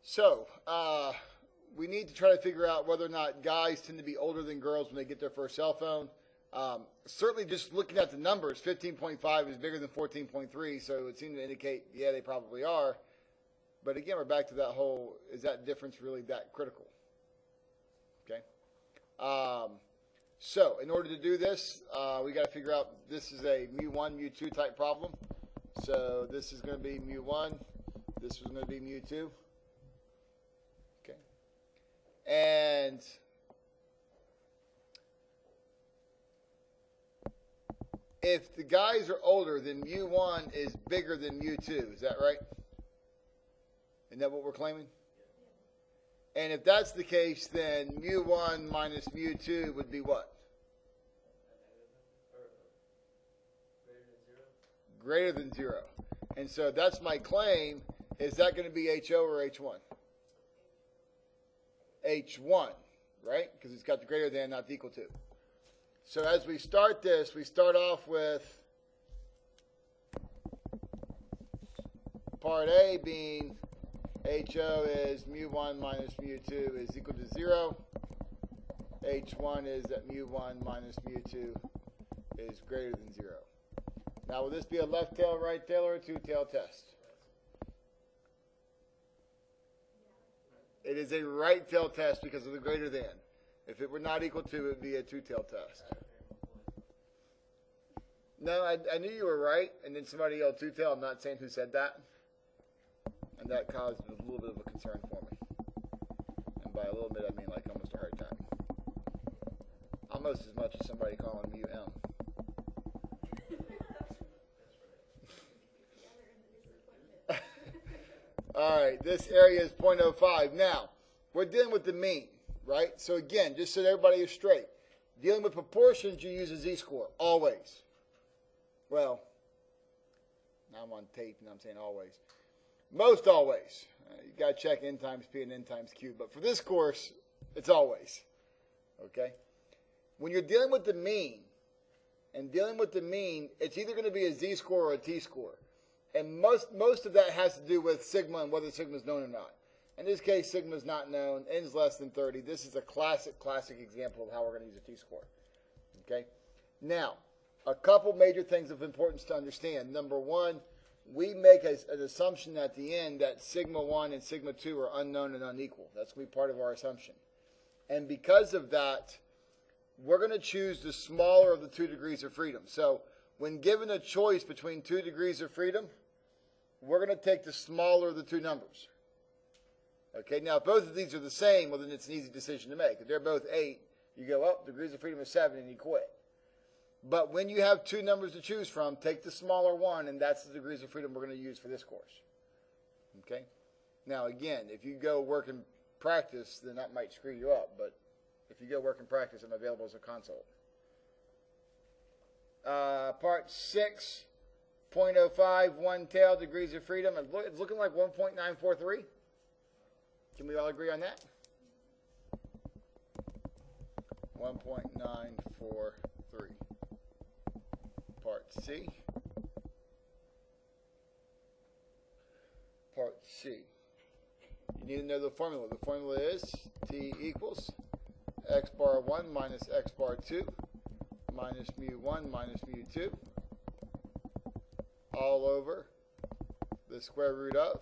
So, we need to try to figure out whether or not guys tend to be older than girls when they get their first cell phone. Certainly, just looking at the numbers, 15.5 is bigger than 14.3, so it would seem to indicate, yeah, they probably are. But again, we're back to that whole, is that difference really that critical? Okay. So, in order to do this, we got to figure out, this is a mu1, mu2 type problem. So, this is going to be mu1, this is going to be mu2. Okay. And if the guys are older, then mu1 is bigger than mu2. Is that right? Isn't that what we're claiming? And if that's the case, then mu1 minus mu2 would be what? Greater than 0. And so that's my claim. Is that going to be HO or H1? H1, right? Because it's got the greater than, not the equal to. So as we start this, we start off with part A being HO is mu1 minus mu2 is equal to 0. H1 is that mu1 minus mu2 is greater than 0. Now, will this be a left tail, right tail, or a two-tail test? It is a right tail test because of the greater than. If it were not equal to, it would be a two-tail test. No, I knew you were right, and then somebody yelled two-tail. I'm not saying who said that. And that caused a little bit of a concern for me. And by a little bit, I mean like almost a heart attack. Almost as much as somebody calling mu M. All right, this area is 0.05. Now, we're dealing with the mean, right? So again, just so everybody is straight, dealing with proportions, you use a z-score, always. Well, now I'm on tape and I'm saying always. Most always. You got to check n times p and n times q. But for this course, it's always. Okay? When you're dealing with the mean, it's either going to be a z-score or a t-score. And most of that has to do with sigma and whether sigma is known or not. In this case, sigma is not known. N is less than 30. This is a classic example of how we're going to use a t-score. Okay? Now, a couple major things of importance to understand. Number one, we make an assumption at the end that sigma 1 and sigma 2 are unknown and unequal. That's going to be part of our assumption. And because of that, we're going to choose the smaller of the 2 degrees of freedom. So when given a choice between 2 degrees of freedom, we're going to take the smaller of the 2 numbers. Okay, now if both of these are the same, well then it's an easy decision to make. If they're both 8, you go up, degrees of freedom is 7, and you quit. But when you have 2 numbers to choose from, take the smaller one, and that's the degrees of freedom we're going to use for this course. Okay? Now, again, if you go work and practice, then that might screw you up. But if you go work and practice, I'm available as a consult. Part 6, 0.05, one tail, degrees of freedom. It's looking like 1.943. Can we all agree on that? 1.943. Part C. Part C. You need to know the formula. The formula is T equals x bar 1 minus x bar 2 minus mu 1 minus mu 2 all over the square root of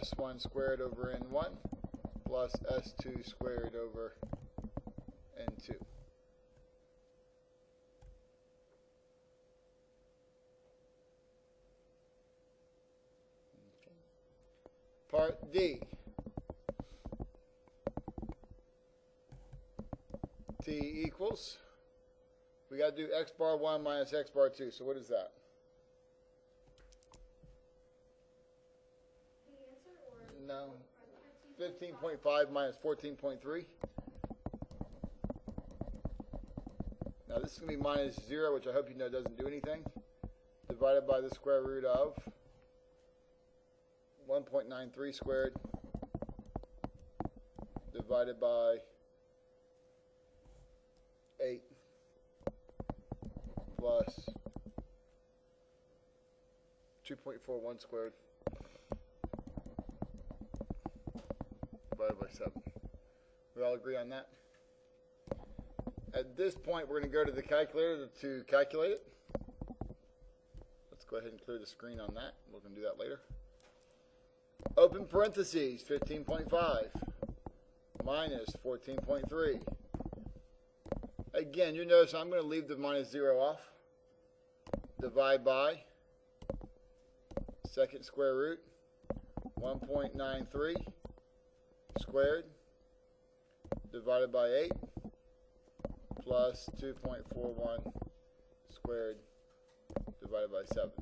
s1 squared over n1 plus s2 squared over n2. Part D. T equals, we got to do x bar 1 minus x bar 2. So what is that? No. 15.5 minus 14.3. Now this is going to be minus 0, which I hope you know doesn't do anything, divided by the square root of 1.93 squared divided by 8 plus 2.41 squared divided by 7. We all agree on that? At this point, we're going to go to the calculator to calculate it. Let's go ahead and clear the screen on that. We're going to do that later. Open parentheses, 15.5 minus 14.3. Again, you notice I'm going to leave the minus 0 off. Divide by second square root, 1.93 squared divided by 8 plus 2.41 squared divided by 7.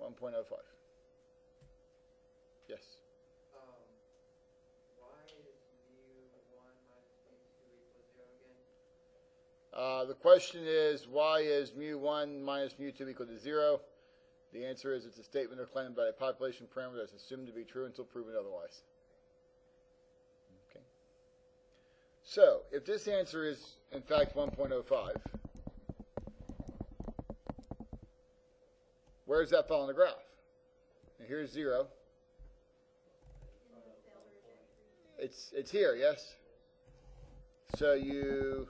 1.05. Yes? Why is mu1 minus mu2 equals 0 again? The question is, why is mu1 minus mu2 equal to 0? The answer is it's a statement or claim about a population parameter that's assumed to be true until proven otherwise. Okay. So, if this answer is, in fact, 1.05, where does that fall on the graph? And here's 0. It's here, yes? So you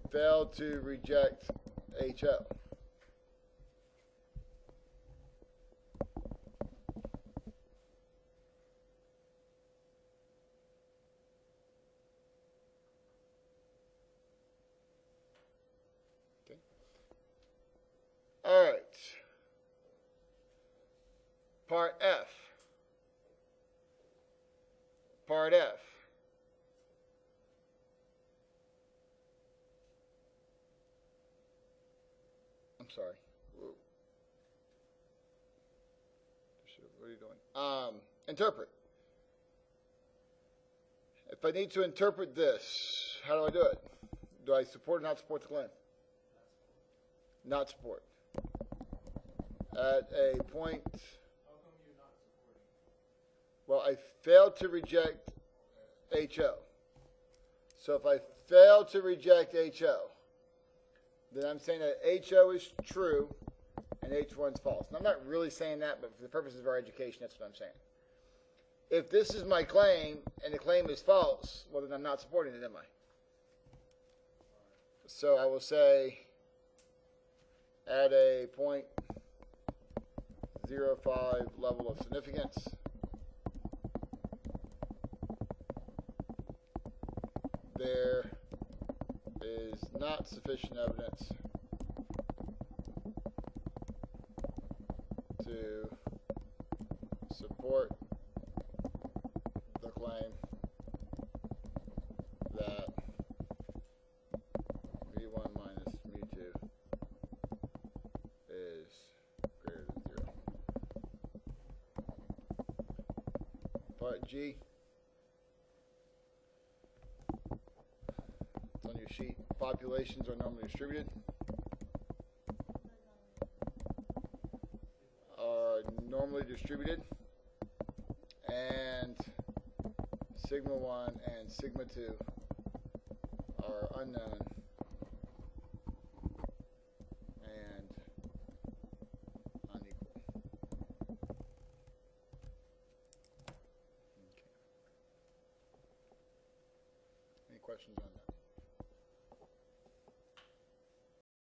failed to reject HO. Okay. All right. Part F. Part F. I'm sorry. Whoa. What are you doing? Interpret. If I need to interpret this, how do I do it? Do I support or not support the claim? Not support. At a point... Well, I failed to reject HO. So if I fail to reject HO, then I'm saying that HO is true and H1 is false. And I'm not really saying that, but for the purposes of our education, that's what I'm saying. If this is my claim and the claim is false, well, then I'm not supporting it, am I? So I will say at a 0.05 level of significance, there is not sufficient evidence to support the claim that mu1 minus mu2 is greater than 0. Part G. On your sheet, populations are normally distributed. Are normally distributed, and sigma 1 and sigma 2 are unknown and unequal. Okay. Any questions on